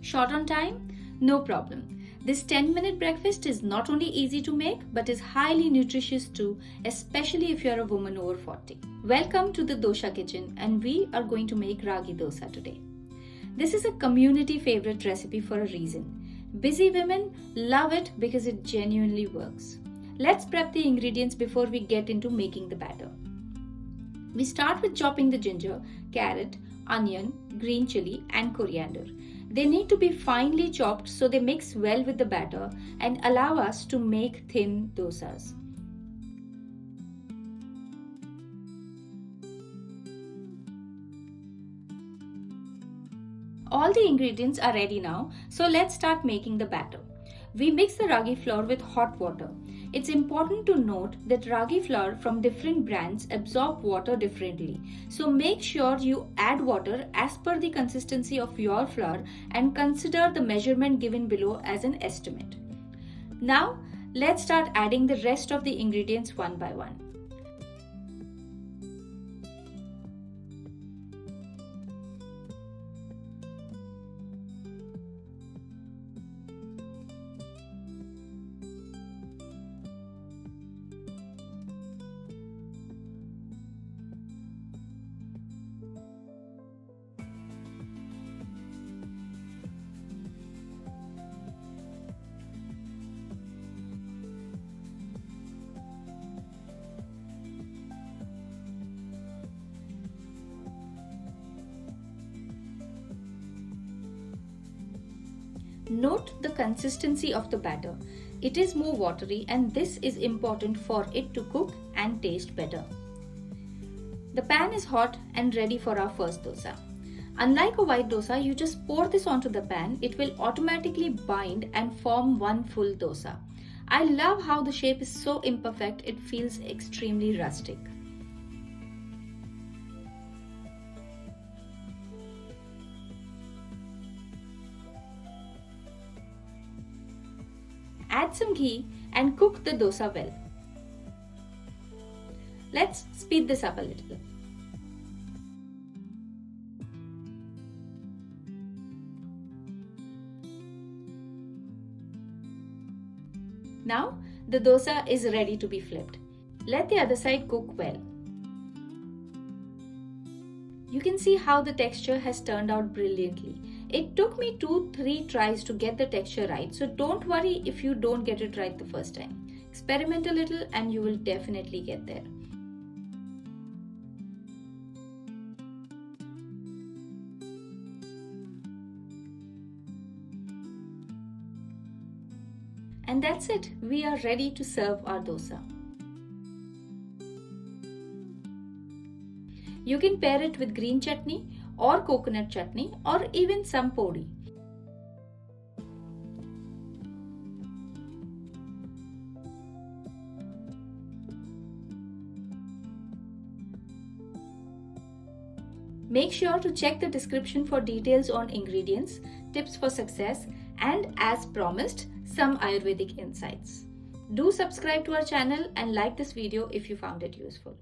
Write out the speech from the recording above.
Short on time? No problem. This 10-minute breakfast is not only easy to make but is highly nutritious too, especially if you're a woman over 40. Welcome to the Dosa kitchen, and we are going to make Ragi dosa today. This is a community favorite recipe for a reason. Busy women love it because it genuinely works. Let's prep the ingredients before we get into making the batter. We start with chopping the ginger, carrot, onion, green chili and coriander. They need to be finely chopped so they mix well with the batter and allow us to make thin dosas. All the ingredients are ready now, so let's start making the batter. We mix the ragi flour with hot water. It's important to note that ragi flour from different brands absorb water differently. So make sure you add water as per the consistency of your flour and consider the measurement given below as an estimate. Now let's start adding the rest of the ingredients one by one. Note the consistency of the batter. It is more watery, and this is important for it to cook and taste better. The pan is hot and ready for our first dosa. Unlike a white dosa, you just pour this onto the pan. It will automatically bind and form one full dosa. I love how the shape is so imperfect, it feels extremely rustic. Add some ghee and cook the dosa well. Let's speed this up a little. Now the dosa is ready to be flipped. Let the other side cook well. You can see how the texture has turned out brilliantly. It took me 2-3 tries to get the texture right, so don't worry if you don't get it right the first time. Experiment a little and you will definitely get there. And that's it. We are ready to serve our dosa. You can pair it with green chutney or coconut chutney or even some podi. Make sure to check the description for details on ingredients, tips for success, and as promised, some Ayurvedic insights. Do subscribe to our channel and like this video if you found it useful.